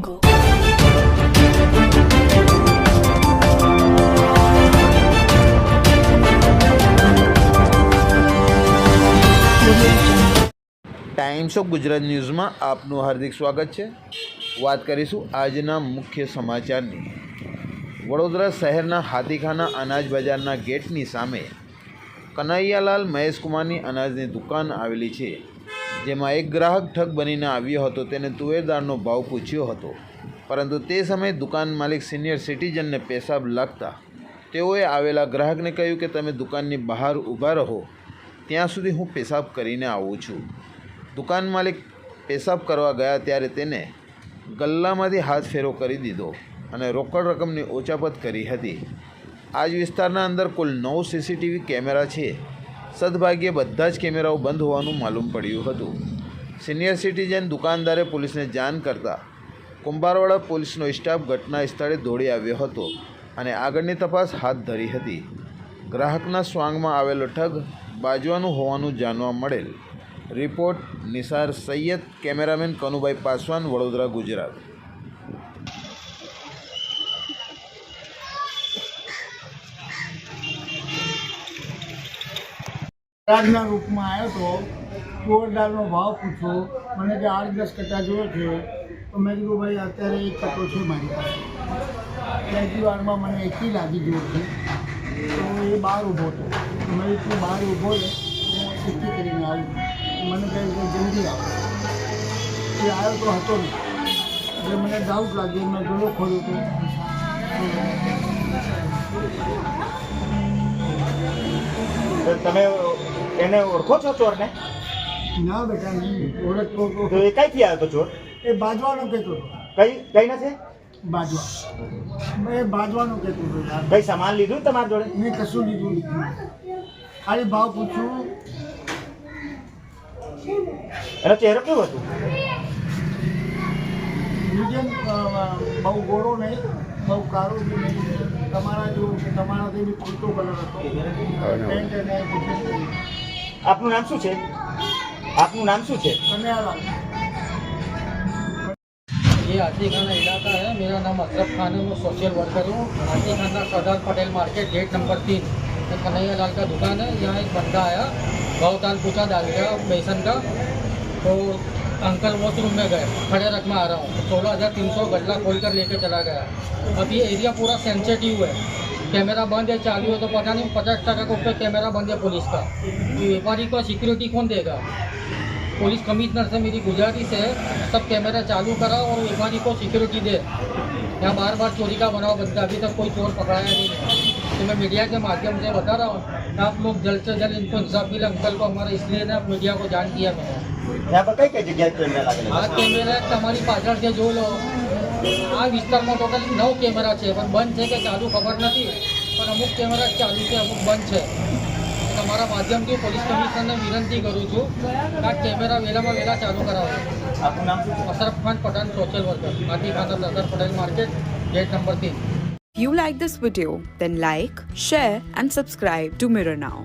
jungle. Times of Gujarat ન્યૂઝમાં આપનું હાર્દિક સ્વાગત છે. વાત કરીશું આજના મુખ્ય સમાચારની. વડોદરા શહેરના હાથીખાના અનાજ બજારના ગેટની સામે કનૈયાલાલ મહેશકુમારની અનાજની દુકાન આવેલી છે, જેમાં એક ગ્રાહક ઠગ બનીને આવ્યો હતો. તેને તુવેરદાળનો ભાવ પૂછ્યો હતો, પરંતુ તે સમયે દુકાન માલિક સિનિયર સિટીઝનને પેશાબ લાગતા તેઓએ આવેલા ગ્રાહકને કહ્યું કે તમે દુકાનની બહાર ઊભા રહો, ત્યાં સુધી હું પેશાબ કરીને આવું છું. દુકાન માલિક પેશાબ કરવા ગયા ત્યારે તેને ગલ્લામાંથી હાથ ફેરો કરી દીધો અને રોકડ રકમની ઓચાપત કરી હતી. આ જ વિસ્તારના અંદર કુલ 9 સીસીટીવી કેમેરા છે. સદભાગ્યે બધા જ કેમેરાઓ બંધ હોવાનું માલુમ પડ્યું હતું. સિનિયર સિટીઝન દુકાનદારે પોલીસને જાણ કરતાં કુંભારવાડા પોલીસનો સ્ટાફ ઘટના સ્થળે દોડી આવ્યો હતો અને આગળની તપાસ હાથ ધરી હતી. ગ્રાહકના સ્વાંગમાં આવેલો ઠગ બાજવાનું હોવાનું જાણવા મળેલ. Report Nisar Sayyed, cameraman Kanubhai Paswan, Vadodara, Gujarat. રાજના રૂપમાં આવ્યો તો તુવેરદાળનો ભાવ પૂછો. મને કે 8-10 કટ્ટા જોઈએ છે, તો મેં કીધું ભાઈ અત્યારે એક કટ્ટો છે મારી પાસે. ત્યાંથી વારમાં મને એકી લાગી ગયો છે, તો એ બહાર ઊભો હતો. મેં તું બહાર ઊભો છે, હું એકી કરીને આવું. મને કહે કે જલ્દી આવો. એ આવ્યો તો હતો નહીં, એટલે મને ડાઉટ લાગ્યો. મેં ગળો ખોલ્યો તો તમે એને ઓળખો છો ચોરને? ના બેટા નહીં ઓળખતો તો તો. એ કઈથી આવ્યો તો ચોર? એ બાજવાનો કહેતો હતો. કઈ નથી? બાજવા મેં બાજવાનું કહેતું હતું યાર. કઈ સામાન લીધું ને તમારી જોડે? મેં કશું લીધું નહીં, ખાલી ભાવ પૂછ્યું. એનો ચહેરો કેવો હતો? મીડિયમ, બહુ ગોળો નહીં, બહુ કાળો બી નહીં. તમારાથી બી પૂરતો કલર હતો. પેન્ટ અને બુકેટ. આપનું નામ શું છે? આપનું નામ શું છે? કનૈયાલાલ. ये हाथीखाना इलाका है. मेरा नाम अशरफ खान है. मैं सोशल वर्कर हूँ. Hathikhana Sardar Patel market gate number 3 में कन्हैयालाल का दुकान है. यहाँ एक बंदा आया, भावताल पूछा डाल गया बेसन का, तो अंकल वॉशरूम में गए, खड़े रख में आ रहा हूँ. 16,300 गल्ला खोल कर लेके चला गया. अब ये एरिया पूरा सेंसिटिव है. कैमरा बंद है, चालू है तो पता नहीं 50% के ऊपर कैमरा बंद है पुलिस का. व्यापारी को सिक्योरिटी कौन देगा? पुलिस कमिश्नर से मेरी गुजारिश है, सब कैमरा चालू कराओ और व्यापारी को सिक्योरिटी दे. यहाँ बार बार चोरी का बनाव बनता है, अभी तक कोई चोर पकड़ाया नहीं है. तो मैं मीडिया के माध्यम से बता रहा हूँ, आप लोग जल्द से जल्द इनको इंसाफ मिले. अंकल को हमारा इसलिए ना मीडिया को जान किया मैंने. यहाँ पर कई जगह कैमरा लागेला? આ કેમેરા તમારી પાછળ છે, જો લો. આ વિસ્તારમાં ટોટલ 9 કેમેરા છે, પણ બંધ છે કે ચાલુ ખબર નથી. પણ અમુક કેમેરા ચાલુ છે, અમુક બંધ છે. તમારા માધ્યમથી પોલીસ કમિશનરને વિનંતી કરું છું કે આ કેમેરા વહેલામાં વહેલા ચાલુ કરાવો. આપનું નામ શું છે? Ashraf Khan Pathan, social worker, Hathikhana Sardar Patel market, gate number 3. If you like this video, then like, share and subscribe to Mirror Now.